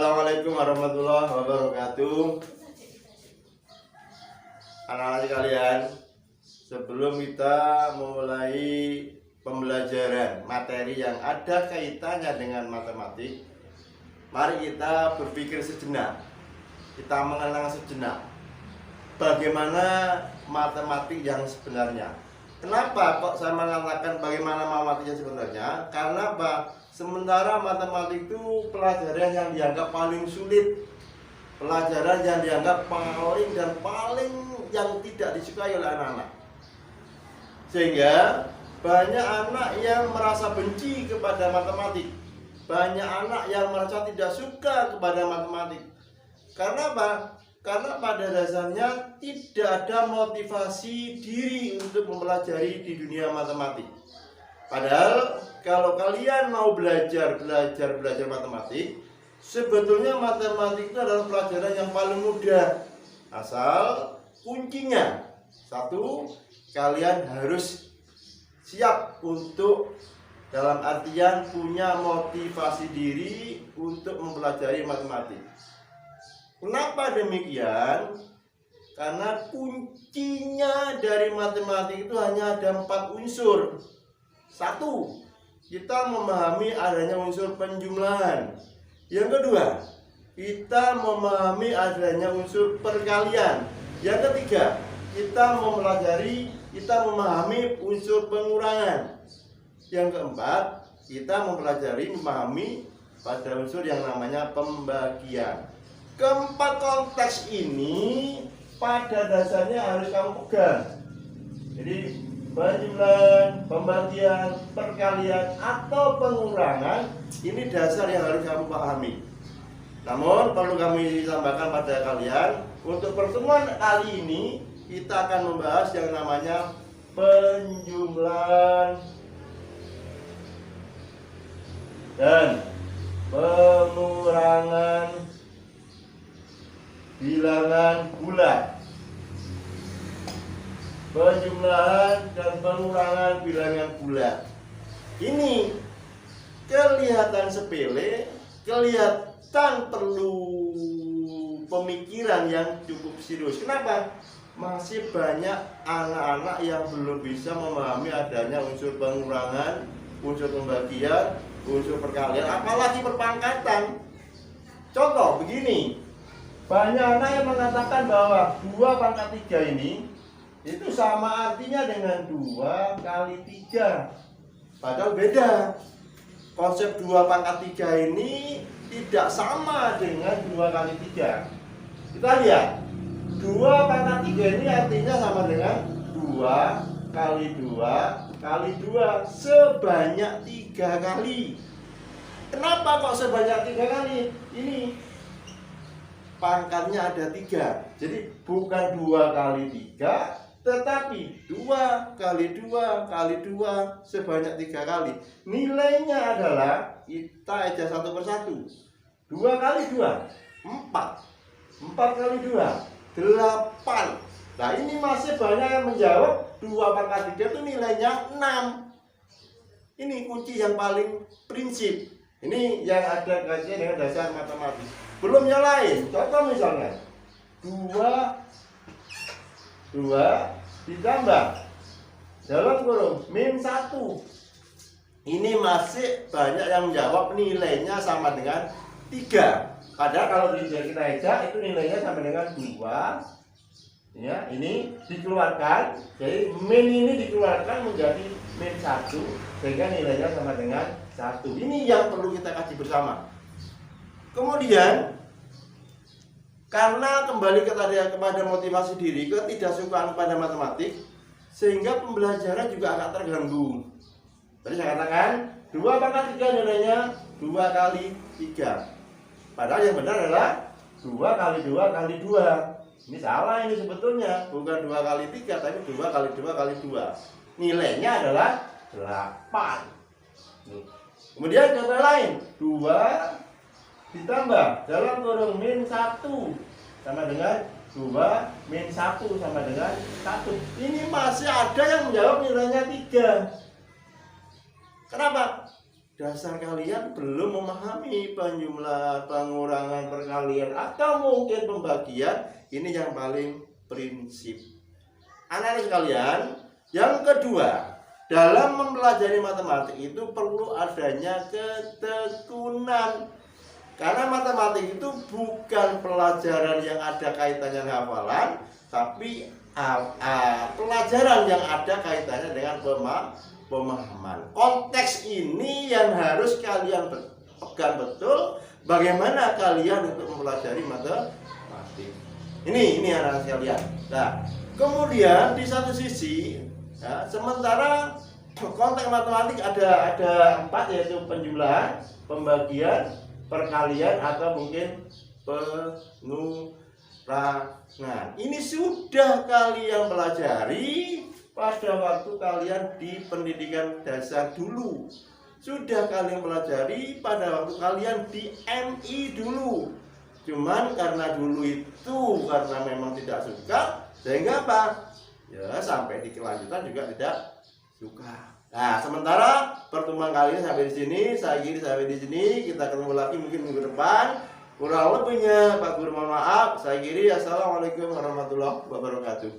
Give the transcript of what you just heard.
Assalamualaikum warahmatullahi wabarakatuh. Anak-anak sekalian, sebelum kita mulai pembelajaran materi yang ada kaitannya dengan matematik, mari kita berpikir sejenak. Kita mengenang sejenak bagaimana matematik yang sebenarnya. Kenapa kok saya mengatakan bagaimana matematik yang sebenarnya? Karena apa? Sementara matematik itu pelajaran yang dianggap paling sulit, pelajaran yang dianggap paling yang tidak disukai oleh anak-anak. Sehingga banyak anak yang merasa benci kepada matematik, banyak anak yang merasa tidak suka kepada matematik. Karena apa? Karena pada dasarnya tidak ada motivasi diri untuk mempelajari di dunia matematik. Padahal kalau kalian mau belajar matematik, sebetulnya matematik itu adalah pelajaran yang paling mudah. Asal kuncinya satu, kalian harus siap untuk dalam artian punya motivasi diri untuk mempelajari matematik. Kenapa demikian? Karena kuncinya dari matematik itu hanya ada 4 unsur. Satu, kita memahami adanya unsur penjumlahan. Yang kedua, kita memahami adanya unsur perkalian. Yang ketiga, kita memahami unsur pengurangan. Yang keempat, kita memahami pada unsur yang namanya pembagian. Keempat konteks ini pada dasarnya harus kamu pegang. Jadi penjumlahan, pembagian, perkalian, atau pengurangan, ini dasar yang harus kamu pahami. Namun perlu kami tambahkan pada kalian, untuk pertemuan kali ini kita akan membahas yang namanya penjumlahan dan pengurangan bilangan bulat. Penjumlahan dan pengurangan bilangan bulat ini kelihatan sepele, kelihatan perlu pemikiran yang cukup serius. Kenapa? Masih banyak anak-anak yang belum bisa memahami adanya unsur pengurangan, unsur pembagian, unsur perkalian, apalagi perpangkatan. Contoh begini, banyak anak yang mengatakan bahwa 2 pangkat 3 ini itu sama artinya dengan 2 kali 3. Padahal beda. Konsep 2 pangkat 3 ini tidak sama dengan 2 kali 3. Kita lihat, 2 pangkat 3 ini artinya sama dengan 2 kali 2 kali 2 sebanyak 3 kali. Kenapa kok sebanyak 3 kali? Ini pangkatnya ada 3. Jadi bukan 2 kali 3, tetapi 2 kali 2 kali 2 sebanyak 3 kali. Nilainya adalah, kita aja satu persatu. 2 kali 2, 4. 4 kali 2, 8. Nah ini masih banyak yang menjawab 2 pangkat 3 itu nilainya 6. Ini kunci yang paling prinsip. Ini yang ada kaitannya dengan dasar matematis. Belum yang lain. Contoh misalnya 2 ditambah dalam kurung min 1. Ini masih banyak yang menjawab nilainya sama dengan 3. Padahal kalau kita ejak itu nilainya sama dengan 2. Ya, ini dikeluarkan. Jadi min ini dikeluarkan menjadi min 1 sehingga nilainya sama dengan 1. Ini yang perlu kita kaji bersama. Kemudian karena kembali kepada motivasi diri, ketidaksukaan pada matematik, sehingga pembelajaran juga agak terganggu. Tadi saya katakan 2 pangkat 3 nilainya 2 kali 3. Padahal yang benar adalah 2 kali 2 kali 2. Ini salah ini sebetulnya, bukan 2 kali 3 tapi 2 kali 2 kali 2. Nilainya adalah 8. Kemudian contoh lain, 2 ditambah dalam kurung min 1 sama dengan 2 min 1 sama dengan 1. Ini masih ada yang menjawab nilainya 3. Kenapa? dasar kalian belum memahami penjumlahan, pengurangan, perkalian, atau mungkin pembagian. Ini yang paling prinsip. Anak-anak sekalian, yang kedua, dalam mempelajari matematik itu perlu adanya ketekunan. Karena matematik itu bukan pelajaran yang ada kaitannya dengan hafalan, tapi pelajaran yang ada kaitannya dengan pemahaman. Konteks ini yang harus kalian pegang betul, bagaimana kalian untuk mempelajari matematik. Ini anak-anak sekalian. Nah, kemudian di satu sisi, ya, sementara konteks matematik ada 4, yaitu penjumlahan, pembagian, perkalian, atau mungkin pengurangan. Ini sudah kalian pelajari pada waktu kalian di pendidikan dasar dulu. Sudah kalian pelajari pada waktu kalian di MI dulu. Cuman karena dulu itu karena memang tidak suka, sehingga apa? Ya sampai di kelanjutan juga tidak suka. Nah, sementara pertemuan kali ini sampai di sini, saya kira sampai di sini. Kita ketemu lagi mungkin minggu depan. Kurang lebihnya Pak Guru mohon maaf. Saya kira assalamualaikum warahmatullahi wabarakatuh.